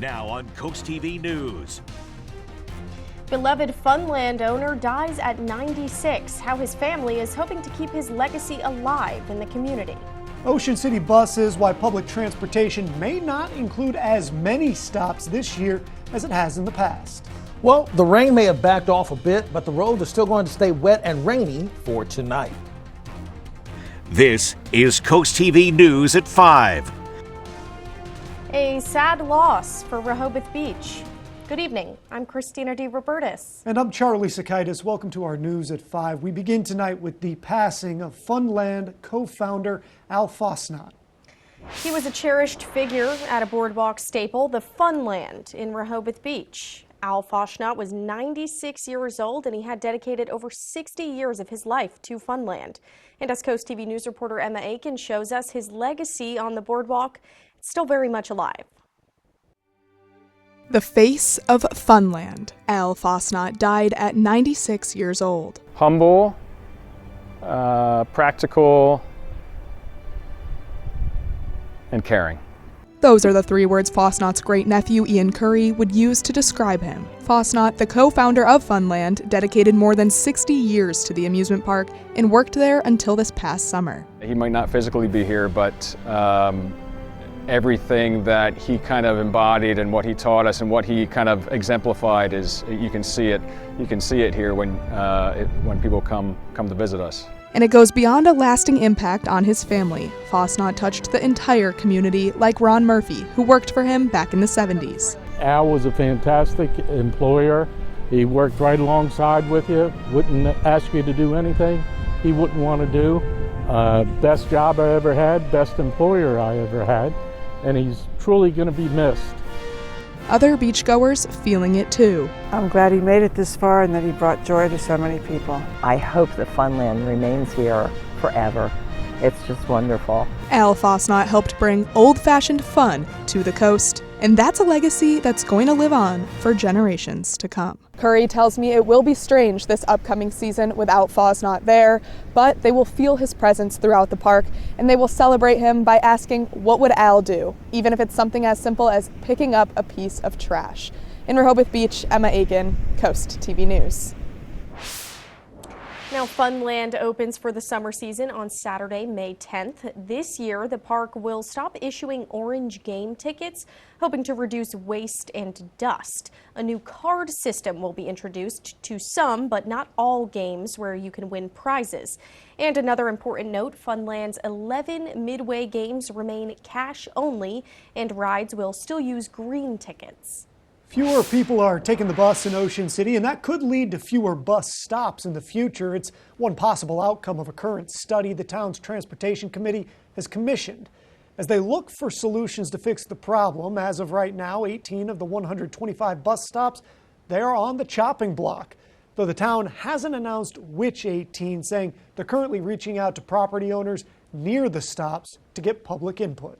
Now on CoastTV News. Beloved Funland owner dies at 96. How his family is hoping to keep his legacy alive in the community. Ocean City buses, why public transportation may not include as many stops this year as it has in the past. Well, the rain may have backed off a bit, but the roads are still going to stay wet and rainy for tonight. This is CoastTV News at 5. A sad loss for Rehoboth Beach. Good evening. I'm Christina D. Robertus. And I'm Charlie Sakaitis. Welcome to our News at 5. We begin tonight with the passing of Funland co-founder Al Fasnacht. He was a cherished figure at a boardwalk staple, the Funland in Rehoboth Beach. Al Fasnacht was 96 years old, and he had dedicated over 60 years of his life to Funland. And as CoastTV News reporter Emma Aiken shows us, his legacy on the boardwalk is still very much alive. The face of Funland. Al Fasnacht died at 96 years old. Humble, practical, and caring. Those are the three words Fasnacht's great-nephew Ian Curry would use to describe him. Fasnacht, the co-founder of Funland, dedicated more than 60 years to the amusement park and worked there until this past summer. He might not physically be here, but everything that he kind of embodied and what he taught us and what he kind of exemplified is, you can see it. You can see it here when people come to visit us. And it goes beyond a lasting impact on his family. Fasnacht touched the entire community, like Ron Murphy, who worked for him back in the 70s. Al was a fantastic employer. He worked right alongside with you, wouldn't ask you to do anything he wouldn't want to do. Best job I ever had, best employer I ever had, and he's truly going to be missed. Other beachgoers feeling it too. I'm glad he made it this far and that he brought joy to so many people. I hope that Funland remains here forever. It's just wonderful. Al Fasnacht helped bring old-fashioned fun to the coast, and that's a legacy that's going to live on for generations to come. Curry tells me it will be strange this upcoming season without Fasnacht there, but they will feel his presence throughout the park, and they will celebrate him by asking, what would Al do? Even if it's something as simple as picking up a piece of trash. In Rehoboth Beach, Emma Aiken, CoastTV News. Now, Funland opens for the summer season on Saturday, May 10th. This year, the park will stop issuing orange game tickets, hoping to reduce waste and dust. A new card system will be introduced to some, but not all games where you can win prizes. And another important note, Funland's 11 midway games remain cash only, and rides will still use green tickets. Fewer people are taking the bus in Ocean City, and that could lead to fewer bus stops in the future. It's one possible outcome of a current study the town's transportation committee has commissioned. As they look for solutions to fix the problem, as of right now, 18 of the 125 bus stops, they are on the chopping block. Though the town hasn't announced which 18, saying they're currently reaching out to property owners near the stops to get public input.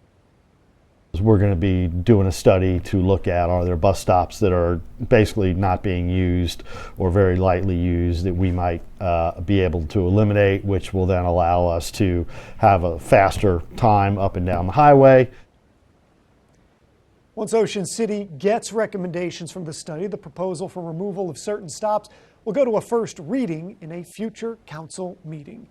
We're going to be doing a study to look at, are there bus stops that are basically not being used or very lightly used that we might be able to eliminate, which will then allow us to have a faster time up and down the highway. Once Ocean City gets recommendations from the study, the proposal for removal of certain stops will go to a first reading in a future council meeting.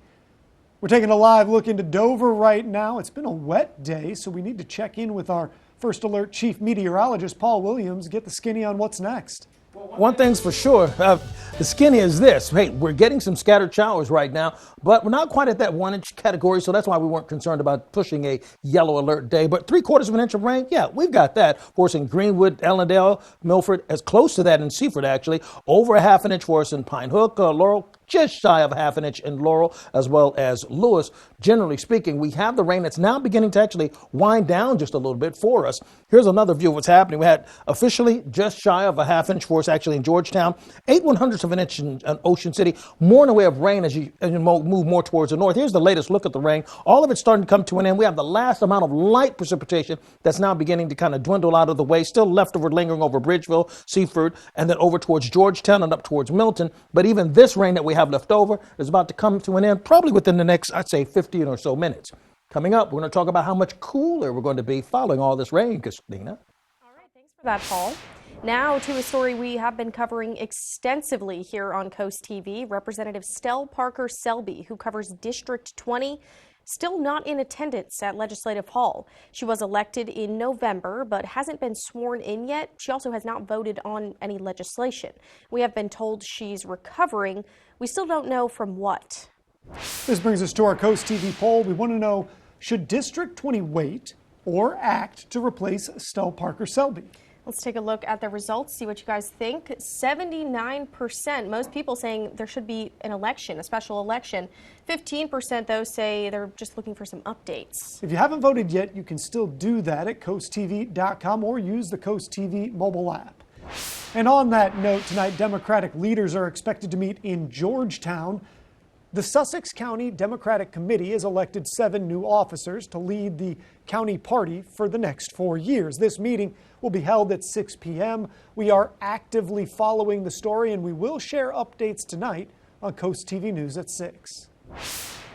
We're taking a live look into Dover right now. It's been a wet day, so we need to check in with our First Alert Chief Meteorologist, Paul Williams, get the skinny on what's next. One thing's for sure, the skinny is this. Hey, we're getting some scattered showers right now, but we're not quite at that 1-inch category, so that's why we weren't concerned about pushing a yellow alert day. But 3/4 of an inch of rain, yeah, we've got that. Of course, in Greenwood, Ellendale, Milford, as close to that in Seaford, actually. Over a 1/2 inch for us in Pine Hook, Laurel, just shy of a 1/2 inch in Laurel, as well as Lewis. Generally speaking, we have the rain that's now beginning to actually wind down just a little bit for us. Here's another view of what's happening. We had officially just shy of a 1/2 inch for us actually in Georgetown, 8/100ths of an inch in Ocean City, more in the way of rain as you move more towards the north. Here's the latest look at the rain. All of it's starting to come to an end. We have the last amount of light precipitation that's now beginning to kind of dwindle out of the way, still leftover lingering over Bridgeville, Seaford, and then over towards Georgetown and up towards Milton. But even this rain that we have left over is about to come to an end probably within the next, I'd say, 15 or so minutes. Coming up, we're going to talk about how much cooler we're going to be following all this rain, Christina. All right, thanks for That, Paul. Now to a story we have been covering extensively here on Coast TV. Representative Stell Parker Selby, who covers District 20, still not in attendance at Legislative Hall. She was elected in November, but hasn't been sworn in yet. She also has not voted on any legislation. We have been told she's recovering. We still don't know from what. This brings us to our Coast TV poll. We want to know, should District 20 wait or act to replace Stell Parker Selby? Let's take a look at the results, see what you guys think. 79%, most people saying there should be an election, a special election. 15% though say they're just looking for some updates. If you haven't voted yet, you can still do that at coasttv.com or use the Coast TV mobile app. And on that note, tonight Democratic leaders are expected to meet in Georgetown. The Sussex County Democratic Committee has elected 7 new officers to lead the county party for the next 4 years. This meeting will be held at 6 p.m. We are actively following the story, and we will share updates tonight on Coast TV News at 6.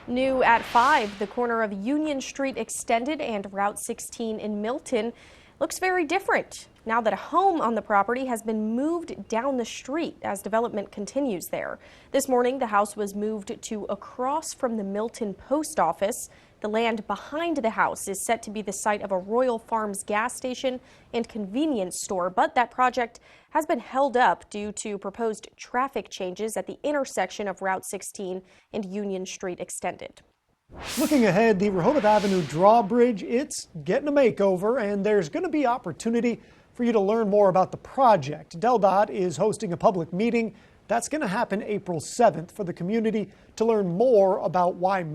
New at 5, the corner of Union Street Extended and Route 16 in Milton looks very different now that a home on the property has been moved down the street as development continues there. This morning, the house was moved to across from the Milton Post Office. The land behind the house is set to be the site of a Royal Farms gas station and convenience store, but that project has been held up due to proposed traffic changes at the intersection of Route 16 and Union Street Extended. Looking ahead, the Rehoboth Avenue drawbridge, it's getting a makeover, and there's going to be opportunity for you to learn more about the project. DelDOT is hosting a public meeting. That's going to happen April 7th for the community to learn more about why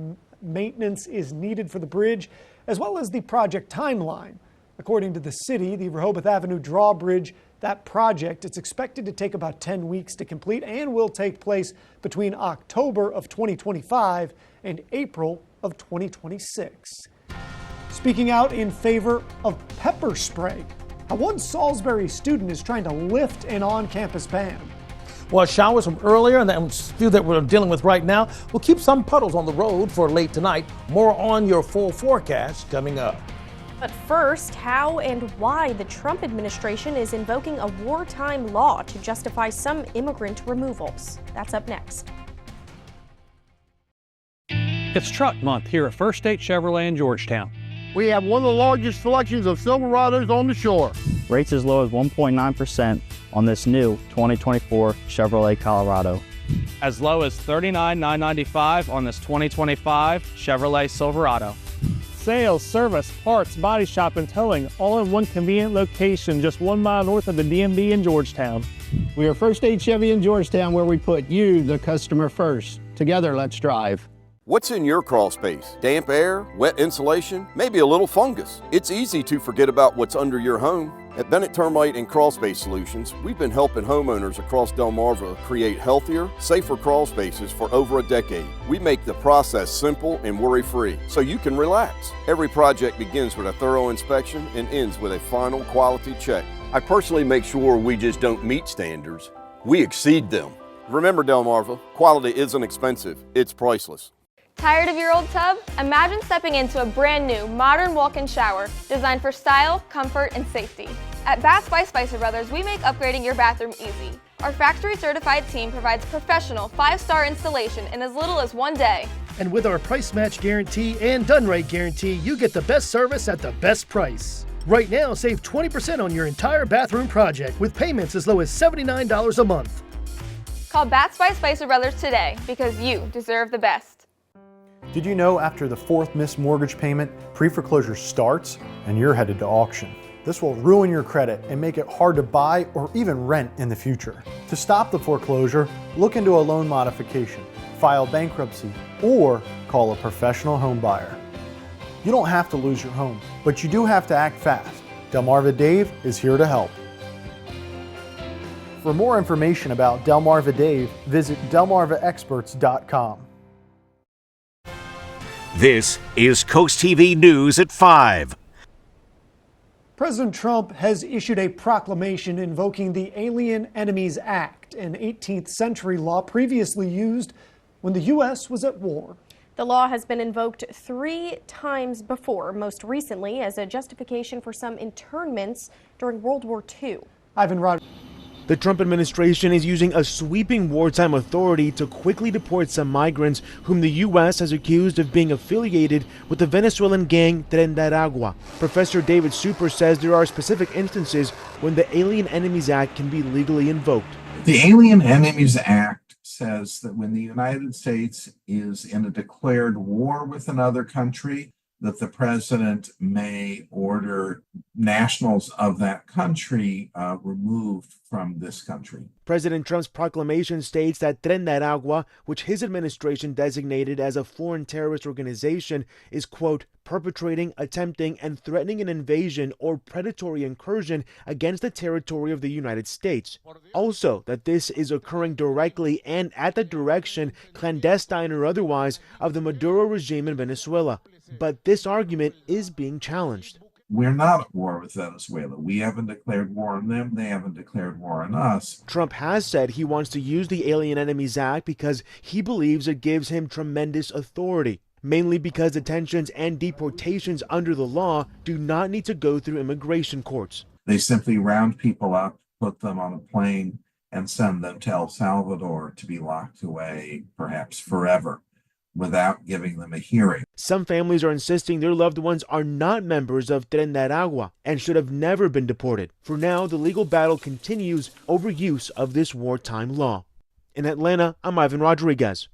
maintenance is needed for the bridge, as well as the project timeline. According to the city, the Rehoboth Avenue drawbridge, that project, it's expected to take about 10 weeks to complete and will take place between October of 2025 and April of 2026. Speaking out in favor of pepper spray, how one Salisbury student is trying to lift an on-campus ban. Well, showers from earlier and then few that we're dealing with right now will keep some puddles on the road for late tonight. More on your full forecast coming up. But first, how and why the Trump administration is invoking a wartime law to justify some immigrant removals. That's up next. It's Truck Month here at First State Chevrolet in Georgetown. We have one of the largest selections of Silverados on the shore. Rates as low as 1.9% on this new 2024 Chevrolet Colorado. As low as $39,995 on this 2025 Chevrolet Silverado. Sales, service, parts, body shop, and towing, all in one convenient location just 1 mile north of the DMV in Georgetown. We are First State Chevy in Georgetown, where we put you, the customer, first. Together, let's drive. What's in your crawl space? Damp air, wet insulation, maybe a little fungus. It's easy to forget about what's under your home. At Bennett Termite and Crawl Space Solutions, we've been helping homeowners across Delmarva create healthier, safer crawl spaces for over a decade. We make the process simple and worry-free, so you can relax. Every project begins with a thorough inspection and ends with a final quality check. I personally make sure we just don't meet standards, we exceed them. Remember, Delmarva, quality isn't expensive, it's priceless. Tired of your old tub? Imagine stepping into a brand new, modern walk-in shower designed for style, comfort, and safety. At Bath by Spicer Brothers, we make upgrading your bathroom easy. Our factory-certified team provides professional 5-star installation in as little as 1 day. And with our price match guarantee and done right guarantee, you get the best service at the best price. Right now, save 20% on your entire bathroom project with payments as low as $79 a month. Call Bath by Spicer Brothers today because you deserve the best. Did you know after the 4th missed mortgage payment, pre-foreclosure starts and you're headed to auction? This will ruin your credit and make it hard to buy or even rent in the future. To stop the foreclosure, look into a loan modification, file bankruptcy, or call a professional home buyer. You don't have to lose your home, but you do have to act fast. Delmarva Dave is here to help. For more information about Delmarva Dave, visit delmarvaexperts.com. This is Coast TV News at 5. President Trump has issued a proclamation invoking the Alien Enemies Act, an 18th century law previously used when the U.S. was at war. The law has been invoked 3 times before, most recently as a justification for some internments during World War II. Ivan Rod. The Trump administration is using a sweeping wartime authority to quickly deport some migrants whom the U.S. has accused of being affiliated with the Venezuelan gang Tren de Aragua. Professor David Super says there are specific instances when the Alien Enemies Act can be legally invoked. The Alien Enemies Act says that when the United States is in a declared war with another country, that the president may order nationals of that country removed from this country. President Trump's proclamation states that Tren de Aragua, which his administration designated as a foreign terrorist organization, is, quote, perpetrating, attempting, and threatening an invasion or predatory incursion against the territory of the United States. Also, that this is occurring directly and at the direction, clandestine or otherwise, of the Maduro regime in Venezuela. But this argument is being challenged. We're not at war with Venezuela. We haven't declared war on them. They haven't declared war on us. Trump has said he wants to use the Alien Enemies Act because he believes it gives him tremendous authority, mainly because detentions and deportations under the law do not need to go through immigration courts. They simply round people up, put them on a plane, and send them to El Salvador to be locked away, perhaps forever, without giving them a hearing. Some families are insisting their loved ones are not members of Tren de Aragua and should have never been deported. For now, the legal battle continues over use of this wartime law. In Atlanta, I'm Ivan Rodriguez.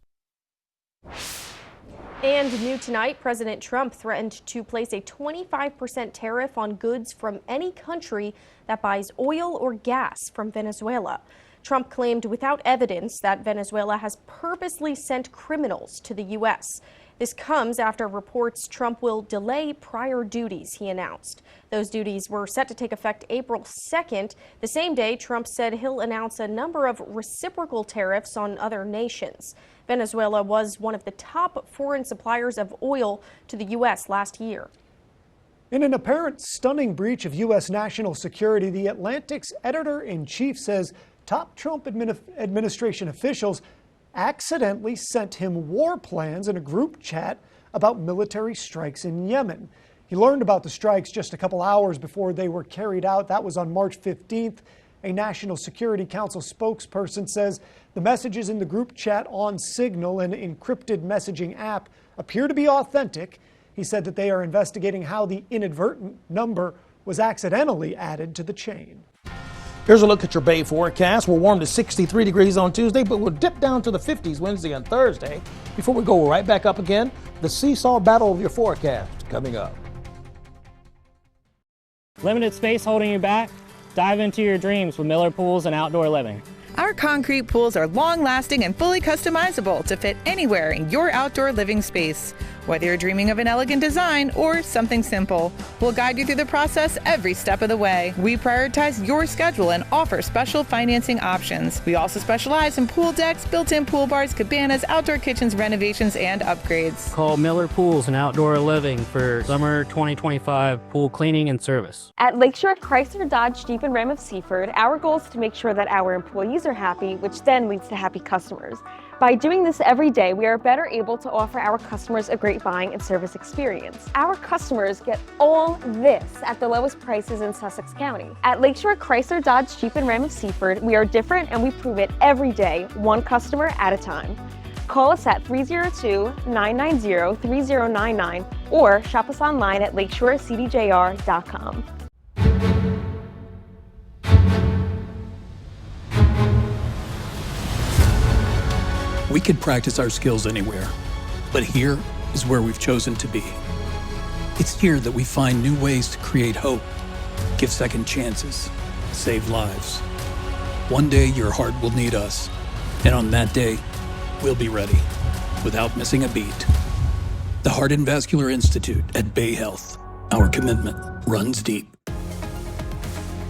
And new tonight, President Trump threatened to place a 25% tariff on goods from any country that buys oil or gas from Venezuela. Trump claimed without evidence that Venezuela has purposely sent criminals to the U.S. This comes after reports Trump will delay prior duties he announced. Those duties were set to take effect April 2nd, the same day Trump said he'll announce a number of reciprocal tariffs on other nations. Venezuela was one of the top foreign suppliers of oil to the U.S. last year. In an apparent stunning breach of U.S. national security, the Atlantic's editor-in-chief says top Trump administration officials accidentally sent him war plans in a group chat about military strikes in Yemen. He learned about the strikes just a couple hours before they were carried out. That was on March 15th. A National Security Council spokesperson says the messages in the group chat on Signal, an encrypted messaging app, appear to be authentic. He said that they are investigating how the inadvertent number was accidentally added to the chain. Here's a look at your Bay forecast. We'll warm to 63 degrees on Tuesday, but we'll dip down to the 50s Wednesday and Thursday. Before we go right back up again, the seesaw battle of your forecast coming up. Limited space holding you back? Dive into your dreams with Miller Pools and Outdoor Living. Our concrete pools are long-lasting and fully customizable to fit anywhere in your outdoor living space. Whether you're dreaming of an elegant design or something simple, we'll guide you through the process every step of the way. We prioritize your schedule and offer special financing options. We also specialize in pool decks, built-in pool bars, cabanas, outdoor kitchens, renovations, and upgrades. Call Miller Pools and Outdoor Living for summer 2025 pool cleaning and service. At Lakeshore Chrysler Dodge Jeep and Ram of Seaford, our goal is to make sure that our employees are happy, which then leads to happy customers. By doing this every day, we are better able to offer our customers a great buying and service experience. Our customers get all this at the lowest prices in Sussex County. At Lakeshore Chrysler Dodge Jeep and Ram of Seaford, we are different and we prove it every day, one customer at a time. Call us at 302-990-3099 or shop us online at lakeshorecdjr.com. We could practice our skills anywhere, but here is where we've chosen to be. It's here that we find new ways to create hope, give second chances, save lives. One day your heart will need us, and on that day, we'll be ready, without missing a beat. The Heart and Vascular Institute at Bay Health. Our commitment runs deep.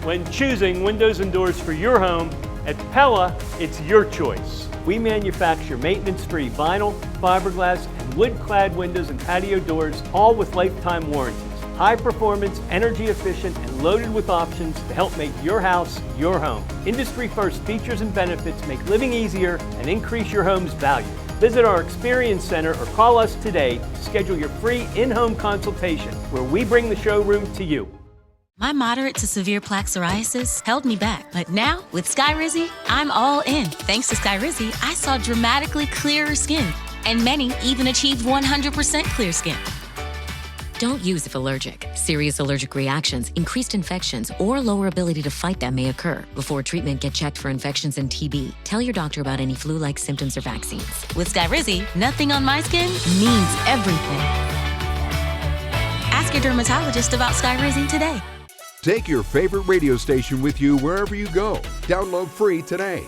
When choosing windows and doors for your home, at Pella, it's your choice. We manufacture maintenance-free vinyl, fiberglass, and wood-clad windows and patio doors, all with lifetime warranties. High performance, energy efficient, and loaded with options to help make your house your home. Industry-first features and benefits make living easier and increase your home's value. Visit our Experience Center or call us today to schedule your free in-home consultation where we bring the showroom to you. My moderate to severe plaque psoriasis held me back, but now with Skyrizi, I'm all in. Thanks to Skyrizi, I saw dramatically clearer skin, and many even achieved 100% clear skin. Don't use if allergic. Serious allergic reactions, increased infections, or lower ability to fight them may occur. Before treatment, get checked for infections and TB. Tell your doctor about any flu-like symptoms or vaccines. With Skyrizi, nothing on my skin means everything. Ask your dermatologist about Skyrizi today. Take your favorite radio station with you wherever you go. Download free today.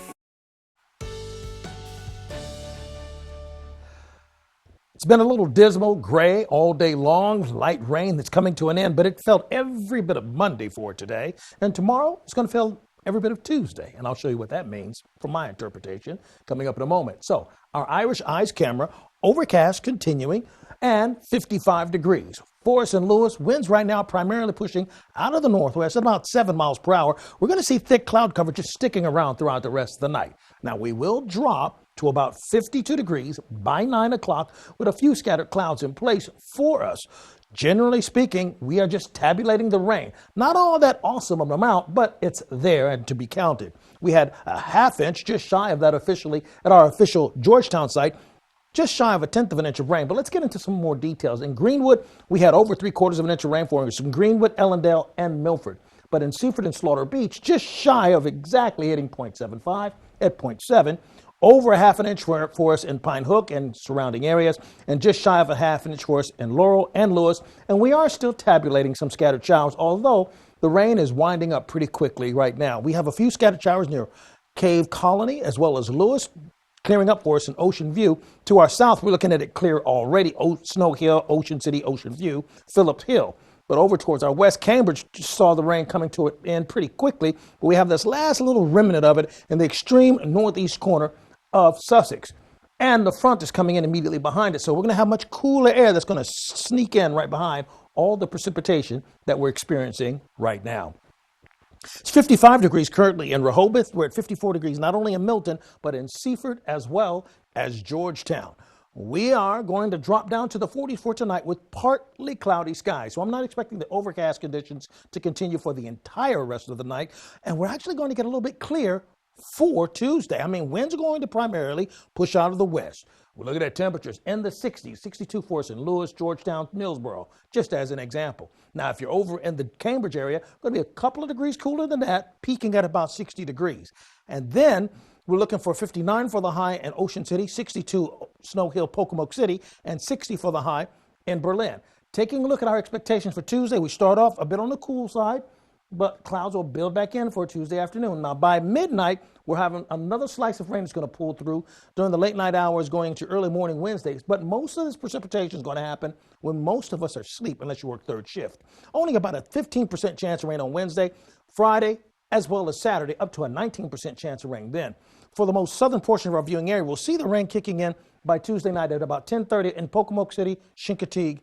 It's been a little dismal, gray all day long, light rain that's coming to an end, but it felt every bit of Monday for today. And tomorrow it's going to feel every bit of Tuesday. And I'll show you what that means from my interpretation coming up in a moment. So our Irish Eyes camera, overcast continuing and 55 degrees. Forest and Lewis, winds right now primarily pushing out of the northwest at about 7 miles per hour. We're going to see thick cloud cover just sticking around throughout the rest of the night. Now we will drop to about 52 degrees by 9 o'clock with a few scattered clouds in place for us. Generally speaking, we are just tabulating the rain. Not all that awesome of an amount, but it's there and to be counted. We had a half inch, just shy of that officially at our official Georgetown site. Just shy of 1/10 of an inch of rain, but let's get into some more details. In Greenwood, we had over 3/4 of an inch of rain for us in Greenwood, Ellendale, and Milford. But in Seaford and Slaughter Beach, just shy of exactly hitting 0.75 at 0.7. Over a half an inch for us in Pine Hook and surrounding areas, and just shy of a half an inch for us in Laurel and Lewis. And we are still tabulating some scattered showers, although the rain is winding up pretty quickly right now. We have a few scattered showers near Cave Colony as well as Lewis, clearing up for us in Ocean View. To our south, we're looking at it clear already. Snow Hill, Ocean City, Ocean View, Phillips Hill. But over towards our west, Cambridge saw the rain coming to an end pretty quickly. But we have this last little remnant of it in the extreme northeast corner of Sussex. And the front is coming in immediately behind it. So we're going to have much cooler air that's going to sneak in right behind all the precipitation that we're experiencing right now. It's 55 degrees currently in Rehoboth. We're at 54 degrees not only in Milton, but in Seaford as well as Georgetown. We are going to drop down to the 40s for tonight with partly cloudy skies. So I'm not expecting the overcast conditions to continue for the entire rest of the night. And we're actually going to get a little bit clear for Tuesday. I mean, winds are going to primarily push out of the west. We're looking at temperatures in the 60s, 62 for us in Lewis, Georgetown, Millsboro, just as an example. Now, if you're over in the Cambridge area, going to be a couple of degrees cooler than that, peaking at about 60 degrees. And then we're looking for 59 for the high in Ocean City, 62 Snow Hill, Pocomoke City, and 60 for the high in Berlin. Taking a look at our expectations for Tuesday, we start off a bit on the cool side, but clouds will build back in for Tuesday afternoon. Now, by midnight, we're having another slice of rain that's going to pull through during the late night hours going into early morning Wednesdays. But most of this precipitation is going to happen when most of us are asleep, unless you work third shift. Only about a 15% chance of rain on Wednesday, Friday, as well as Saturday, up to a 19% chance of rain then. For the most southern portion of our viewing area, we'll see the rain kicking in by Tuesday night at about 10:30 in Pocomoke City, Chincoteague,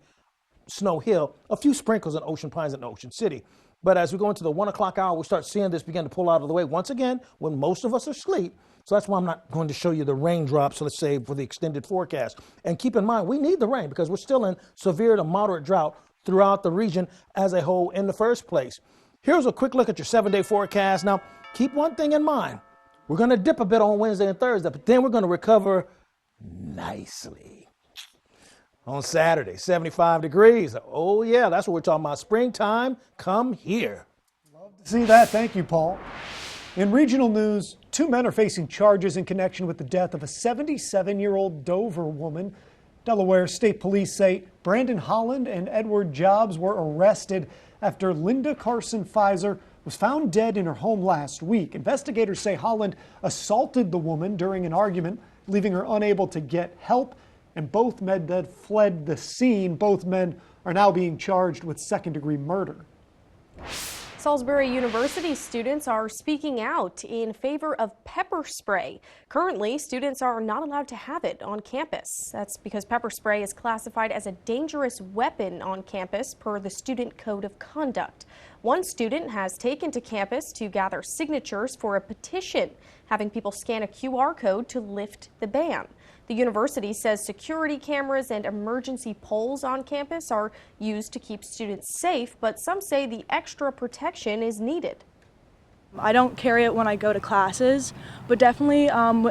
Snow Hill, a few sprinkles in Ocean Pines and Ocean City. But as we go into the 1 o'clock hour, we'll start seeing this begin to pull out of the way once again when most of us are asleep. So that's why I'm not going to show you the raindrops, let's say, for the extended forecast. And keep in mind, we need the rain because we're still in severe to moderate drought throughout the region as a whole in the first place. Here's a quick look at your 7-day forecast. Now, keep one thing in mind. We're going to dip a bit on Wednesday and Thursday, but then we're going to recover nicely. On Saturday, 75 degrees. Oh, yeah, that's what we're talking about. Springtime, come here. Love to see that. Thank you, Paul. In regional news, 2 men are facing charges in connection with the death of a 77-year-old Dover woman. Delaware State Police say Brandon Holland and Edward Jobs were arrested after Linda Carson Pfizer was found dead in her home last week. Investigators say Holland assaulted the woman during an argument, leaving her unable to get help. And both men then fled the scene. Both men are now being charged with second-degree murder. Salisbury University students are speaking out in favor of pepper spray. Currently, students are not allowed to have it on campus. That's because pepper spray is classified as a dangerous weapon on campus per the Student Code of Conduct. One student has taken to campus to gather signatures for a petition, having people scan a QR code to lift the ban. The university says security cameras and emergency poles on campus are used to keep students safe, but some say the extra protection is needed. I don't carry it when I go to classes, but definitely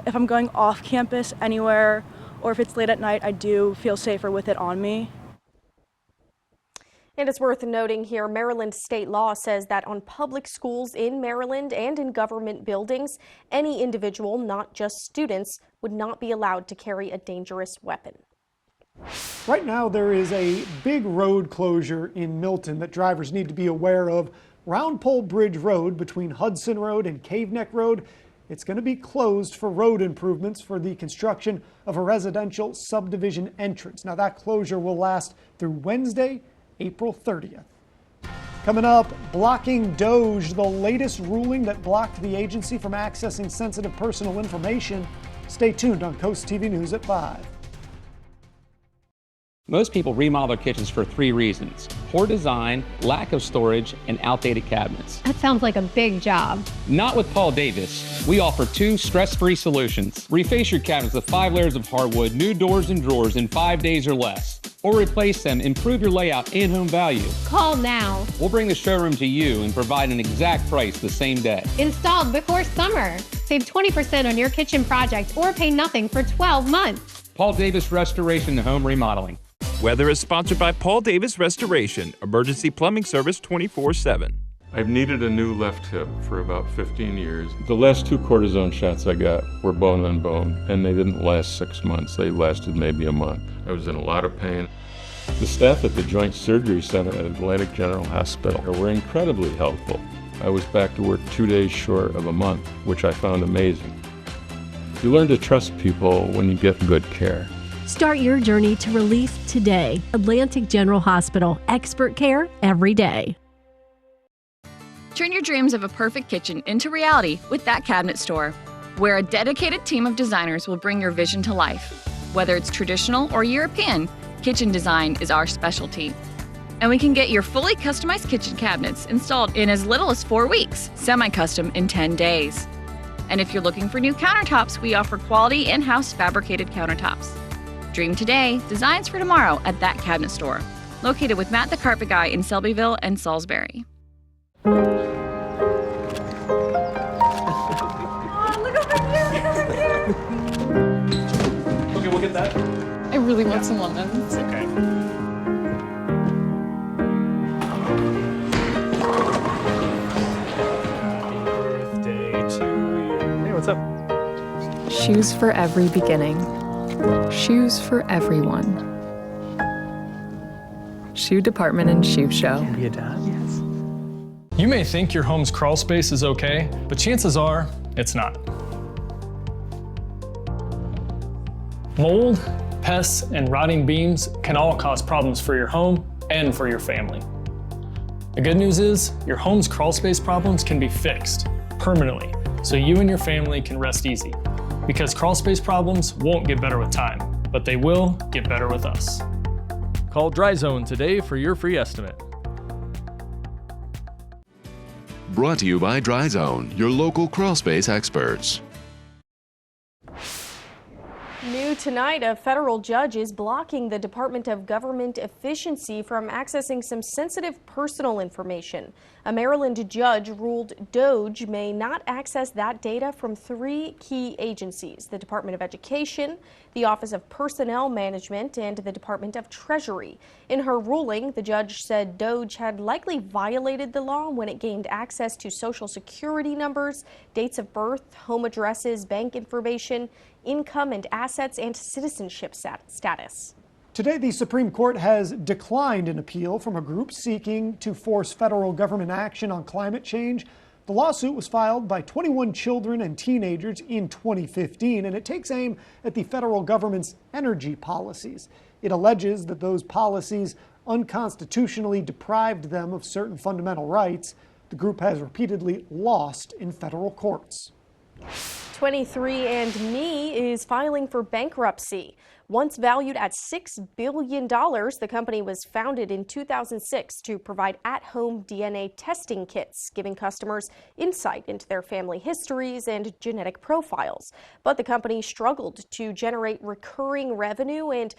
if I'm going off campus anywhere or if it's late at night, I do feel safer with it on me. And it's worth noting here, Maryland state law says that on public schools in Maryland and in government buildings, any individual, not just students, would not be allowed to carry a dangerous weapon. Right now, there is a big road closure in Milton that drivers need to be aware of. Round Pole Bridge Road between Hudson Road and Cave Neck Road, it's going to be closed for road improvements for the construction of a residential subdivision entrance. Now, that closure will last through Wednesday, April 30th. Coming up, blocking DOJ, the latest ruling that blocked the agency from accessing sensitive personal information. Stay tuned on Coast TV News at 5. Most people remodel their kitchens for 3 reasons: poor design, lack of storage, and outdated cabinets. That sounds like a big job. Not with Paul Davis. We offer 2 stress-free solutions. Reface your cabinets with 5 layers of hardwood, new doors and drawers in 5 days or less. Or replace them, improve your layout and home value. Call now. We'll bring the showroom to you and provide an exact price the same day. Installed before summer. Save 20% on your kitchen project or pay nothing for 12 months. Paul Davis Restoration and Home Remodeling. Weather is sponsored by Paul Davis Restoration, emergency plumbing service 24/7. I've needed a new left hip for about 15 years. The last 2 cortisone shots I got were bone on bone, and they didn't last 6 months. They lasted maybe a month. I was in a lot of pain. The staff at the Joint Surgery Center at Atlantic General Hospital were incredibly helpful. I was back to work 2 days short of a month, which I found amazing. You learn to trust people when you get good care. Start your journey to relief today. Atlantic General Hospital. Expert care every day. Turn your dreams of a perfect kitchen into reality with That Cabinet Store, where a dedicated team of designers will bring your vision to life. Whether it's traditional or European, kitchen design is our specialty. And we can get your fully customized kitchen cabinets installed in as little as 4 weeks, semi-custom in 10 days. And if you're looking for new countertops, we offer quality in-house fabricated countertops. Dream today, designs for tomorrow at That Cabinet Store, located with Matt the Carpet Guy in Selbyville and Salisbury. Oh, look over here! Okay, we'll get that. I really want some lemons. Okay. Birthday to you. Hey, what's up? Shoes for every beginning. Shoes for everyone. Shoe Department and Shoe Show. Can be a dad? Yes. You may think your home's crawl space is okay, but chances are it's not. Mold, pests, and rotting beams can all cause problems for your home and for your family. The good news is your home's crawl space problems can be fixed permanently, so you and your family can rest easy. Because crawl space problems won't get better with time, but they will get better with us. Call Dry Zone today for your free estimate. Brought to you by Dry Zone, your local crawl space experts. New tonight, a federal judge is blocking the Department of Government Efficiency from accessing some sensitive personal information. A Maryland judge ruled DOJ may not access that data from 3 key agencies: the Department of Education, the Office of Personnel Management, and the Department of Treasury. In her ruling, the judge said DOJ had likely violated the law when it gained access to Social Security numbers, dates of birth, home addresses, bank information, income and assets, and citizenship status. Today, the Supreme Court has declined an appeal from a group seeking to force federal government action on climate change. The lawsuit was filed by 21 children and teenagers in 2015, and it takes aim at the federal government's energy policies. It alleges that those policies unconstitutionally deprived them of certain fundamental rights. The group has repeatedly lost in federal courts. 23andMe is filing for bankruptcy. Once valued at $6 billion, the company was founded in 2006 to provide at-home DNA testing kits, giving customers insight into their family histories and genetic profiles. But the company struggled to generate recurring revenue and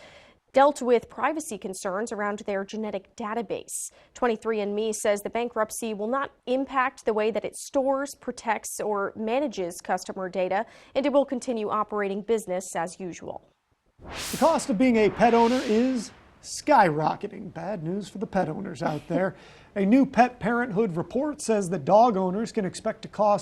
dealt with privacy concerns around their genetic database. 23andMe says the bankruptcy will not impact the way that it stores, protects, or manages customer data, and it will continue operating business as usual. The cost of being a pet owner is skyrocketing. Bad news for the pet owners out there. A new Pet Parenthood report says that dog owners can expect to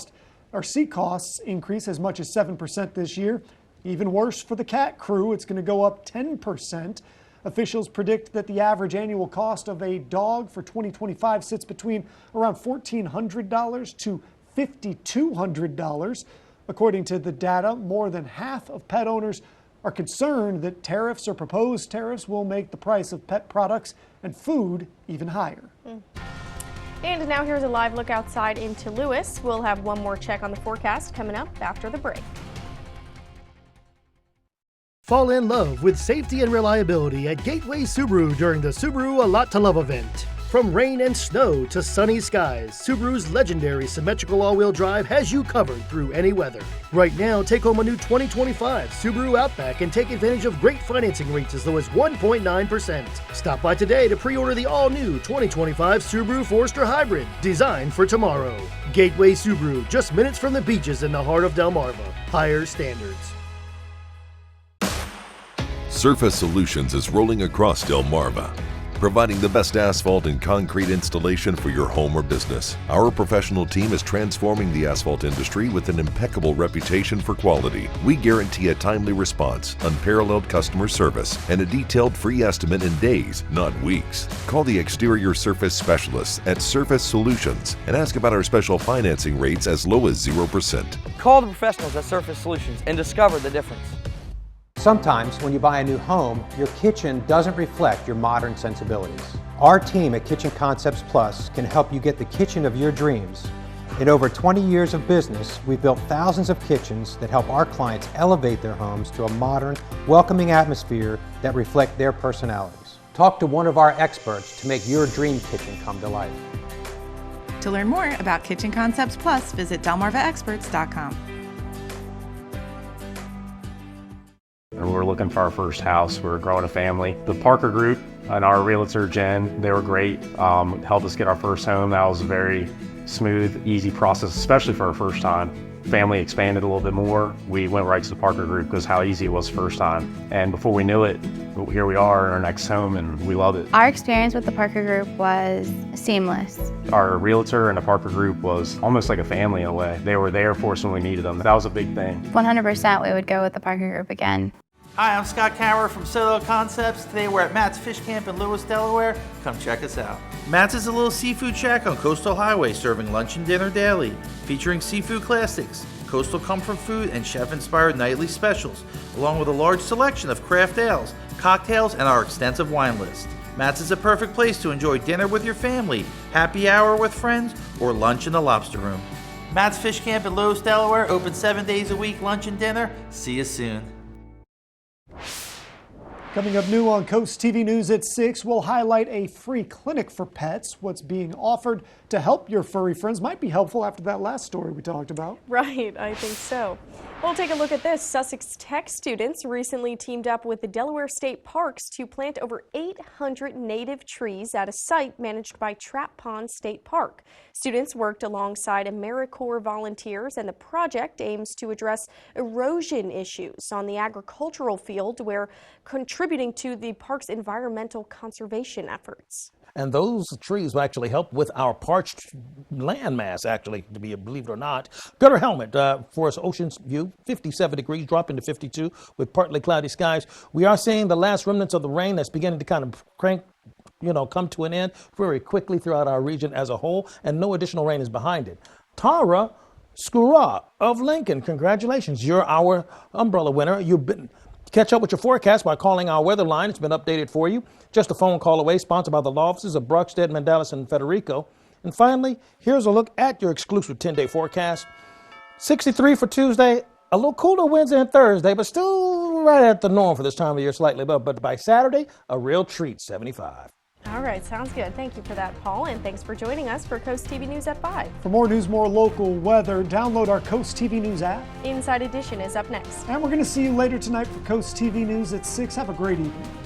see costs increase as much as 7% this year. Even worse for the cat crew, it's going to go up 10%. Officials predict that the average annual cost of a dog for 2025 sits between around $1,400 to $5,200. According to the data, more than half of pet owners are concerned that tariffs or proposed tariffs will make the price of pet products and food even higher. And now here's a live look outside into Lewis. We'll have one more check on the forecast coming up after the break. Fall in love with safety and reliability at Gateway Subaru during the Subaru A Lot to Love event. From rain and snow to sunny skies, Subaru's legendary symmetrical all-wheel drive has you covered through any weather. Right now, take home a new 2025 Subaru Outback and take advantage of great financing rates as low as 1.9%. Stop by today to pre-order the all-new 2025 Subaru Forester Hybrid, designed for tomorrow. Gateway Subaru, just minutes from the beaches in the heart of Delmarva. Higher standards. Surface Solutions is rolling across Delmarva, providing the best asphalt and concrete installation for your home or business. Our professional team is transforming the asphalt industry with an impeccable reputation for quality. We guarantee a timely response, unparalleled customer service, and a detailed free estimate in days, not weeks. Call the exterior surface specialists at Surface Solutions and ask about our special financing rates as low as 0%. Call the professionals at Surface Solutions and discover the difference. Sometimes when you buy a new home, your kitchen doesn't reflect your modern sensibilities. Our team at Kitchen Concepts Plus can help you get the kitchen of your dreams. In over 20 years of business, we've built thousands of kitchens that help our clients elevate their homes to a modern, welcoming atmosphere that reflect their personalities. Talk to one of our experts to make your dream kitchen come to life. To learn more about Kitchen Concepts Plus, visit delmarvaexperts.com. We're looking for our first house. We're growing a family. The Parker Group and our realtor, Jen, they were great. Helped us get our first home. That was a very smooth, easy process, especially for our first time. Family expanded a little bit more. We went right to the Parker Group because how easy it was the first time. And before we knew it, here we are in our next home and we love it. Our experience with the Parker Group was seamless. Our realtor and the Parker Group was almost like a family in a way. They were there for us when we needed them. That was a big thing. 100% we would go with the Parker Group again. Hi, I'm Scott Cower from Solo Concepts. Today we're at Matt's Fish Camp in Lewis, Delaware. Come check us out. Matt's is a little seafood shack on Coastal Highway serving lunch and dinner daily, featuring seafood classics, coastal comfort food, and chef-inspired nightly specials, along with a large selection of craft ales, cocktails, and our extensive wine list. Matt's is a perfect place to enjoy dinner with your family, happy hour with friends, or lunch in the lobster room. Matt's Fish Camp in Lewis, Delaware, open 7 days a week, lunch and dinner. See you soon. Coming up new on CoastTV News at 6, we'll highlight a free clinic for pets. What's being offered to help your furry friends might be helpful after that last story we talked about. Right, I think so. We'll take a look at this. Sussex Tech students recently teamed up with the Delaware State Parks to plant over 800 native trees at a site managed by Trap Pond State Park. Students worked alongside AmeriCorps volunteers, and the project aims to address erosion issues on the agricultural field, where contributing to the park's environmental conservation efforts. And those trees will actually help with our parched land mass, actually, to be believe it or not. Gutter helmet for us, Ocean's View, 57 degrees, dropping to 52 with partly cloudy skies. We are seeing the last remnants of the rain that's beginning to kind of come to an end very quickly throughout our region as a whole, and no additional rain is behind it. Tara Skura of Lincoln, congratulations. You're our umbrella winner. Catch up with your forecast by calling our weather line. It's been updated for you. Just a phone call away, sponsored by the law offices of Brockstead, Mandalis, and Federico. And finally, here's a look at your exclusive 10-day forecast. 63 for Tuesday, A little cooler Wednesday and Thursday, but still right at the norm for this time of year, slightly above. But by Saturday, a real treat, 75. All right, sounds good. Thank you for that, Paul, and thanks for joining us for Coast TV News at 5. For more news, more local weather, download our Coast TV News app. Inside Edition is up next. And we're going to see you later tonight for Coast TV News at 6. Have a great evening.